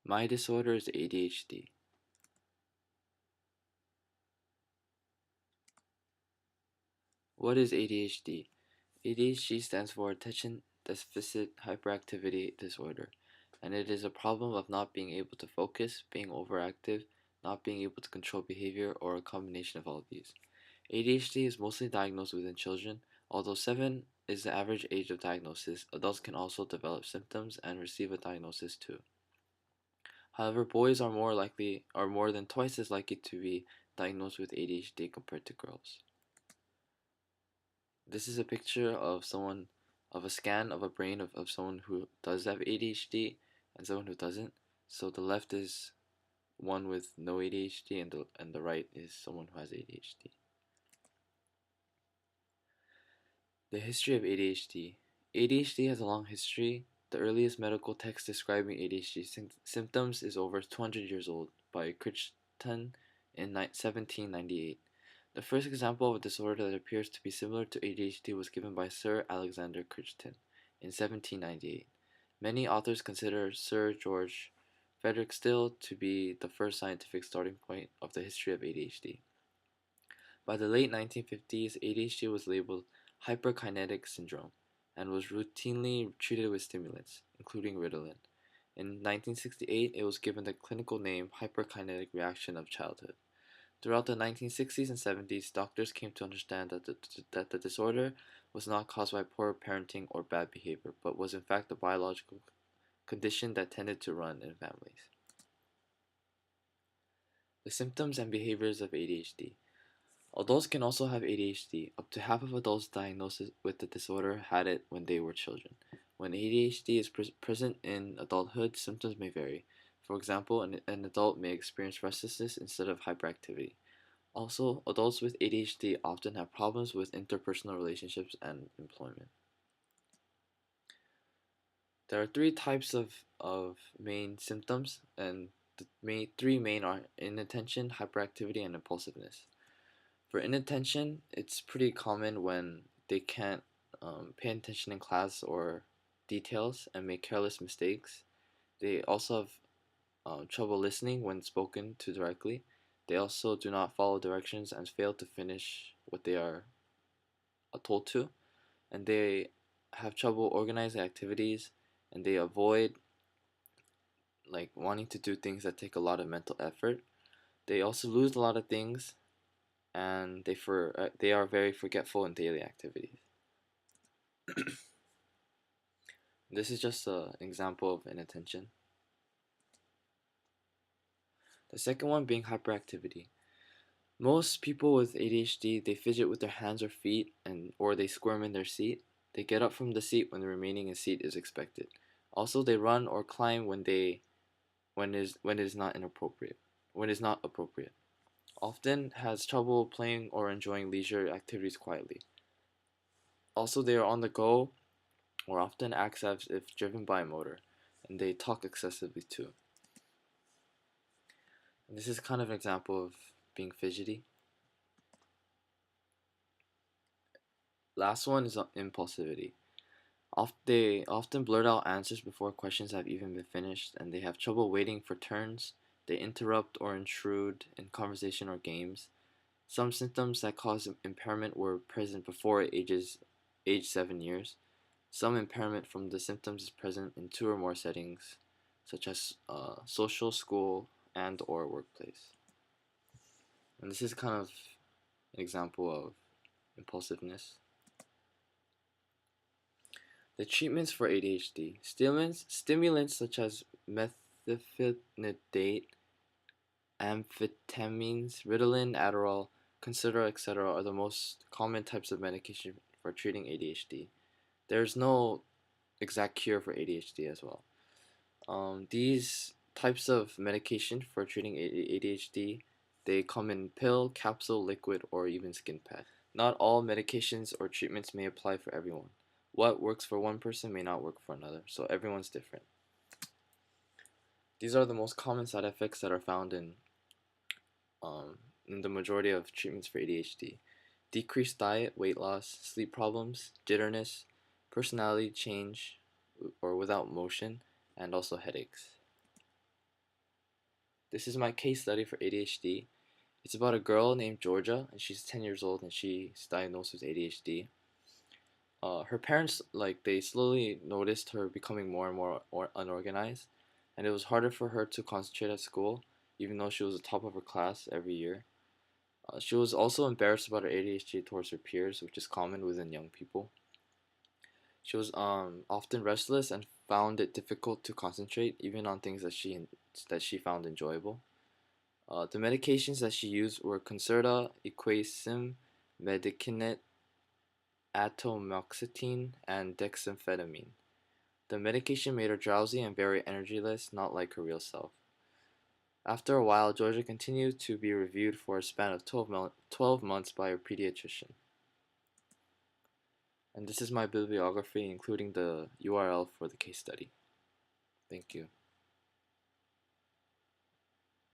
My disorder is ADHD. What is ADHD? ADHD stands for Attention Deficit Hyperactivity Disorder, and it is a problem of not being able to focus, being overactive, not being able to control behavior, or a combination of all of these. ADHD is mostly diagnosed within children. Although 7 is the average age of diagnosis, adults can also develop symptoms and receive a diagnosis too. However, boys are more than twice as likely to be diagnosed with ADHD compared to girls. This is a picture of a scan of a brain of someone who does have ADHD and someone who doesn't. So the left is one with no ADHD and the right is someone who has ADHD. The history of ADHD. ADHD has a long history. The earliest medical text describing ADHD symptoms is over 200 years old by Crichton in 1798. The first example of a disorder that appears to be similar to ADHD was given by Sir Alexander Crichton in 1798. Many authors consider Sir George Frederick Still to be the first scientific starting point of the history of ADHD. By the late 1950s, ADHD was labeled hyperkinetic syndrome and was routinely treated with stimulants, including Ritalin. In 1968, it was given the clinical name hyperkinetic reaction of childhood. Throughout the 1960s and 70s, doctors came to understand that the disorder was not caused by poor parenting or bad behavior, but was in fact a biological condition that tended to run in families. The symptoms and behaviors of ADHD. Adults can also have ADHD. Up to half of adults diagnosed with the disorder had it when they were children. When ADHD is present in adulthood, symptoms may vary. For example, an adult may experience restlessness instead of hyperactivity. Also, adults with ADHD often have problems with interpersonal relationships and employment. There are three types of main symptoms, and the three main are inattention, hyperactivity, and impulsiveness. For inattention, it's pretty common when they can't pay attention in class or details and make careless mistakes. They also have trouble listening when spoken to directly. They also do not follow directions and fail to finish what they are told to. And they have trouble organizing activities and they avoid like wanting to do things that take a lot of mental effort. They also lose a lot of things and they are very forgetful in daily activities. This is just an example of inattention. The second one being hyperactivity. Most people with ADHD, they fidget with their hands or feet or they squirm in their seat. They get up from the seat when the remaining seat is expected. Also, they run or climb when it is not inappropriate. When it is not appropriate. Often has trouble playing or enjoying leisure activities quietly. Also, they are on the go or often act as if driven by a motor, and they talk excessively too. And this is kind of an example of being fidgety. Last one is impulsivity. They often blurt out answers before questions have even been finished, and they have trouble waiting for turns. They interrupt or intrude in conversation or games. Some symptoms that cause impairment were present before age 7 years. Some impairment from the symptoms is present in two or more settings, such as social, school, and or workplace. And this is kind of an example of impulsiveness. The treatments for ADHD. Stimulants such as methylphenidate, amphetamines, Ritalin, Adderall, Consider, etc. are the most common types of medication for treating ADHD. There's no exact cure for ADHD as well. These types of medication for treating ADHD, they come in pill, capsule, liquid, or even skin pad. Not all medications or treatments may apply for everyone. What works for one person may not work for another, so everyone's different. These are the most common side effects that are found in the majority of treatments for ADHD. Decreased diet, weight loss, sleep problems, jitterness, personality change or without motion, and also headaches. This is my case study for ADHD. It's about a girl named Georgia, and she's 10 years old, and she's diagnosed with ADHD. Her parents, they slowly noticed her becoming more and more unorganized, and it was harder for her to concentrate at school, even though she was the top of her class every year. She was also embarrassed about her ADHD towards her peers, which is common within young people. She was often restless and found it difficult to concentrate, even on things that she found enjoyable. The medications that she used were Concerta, Equasim, Medicanet, atomoxetine, and dexamphetamine. The medication made her drowsy and very energyless, not like her real self. After a while, Georgia continued to be reviewed for a span of 12 months by her pediatrician. And this is my bibliography, including the URL for the case study. Thank you.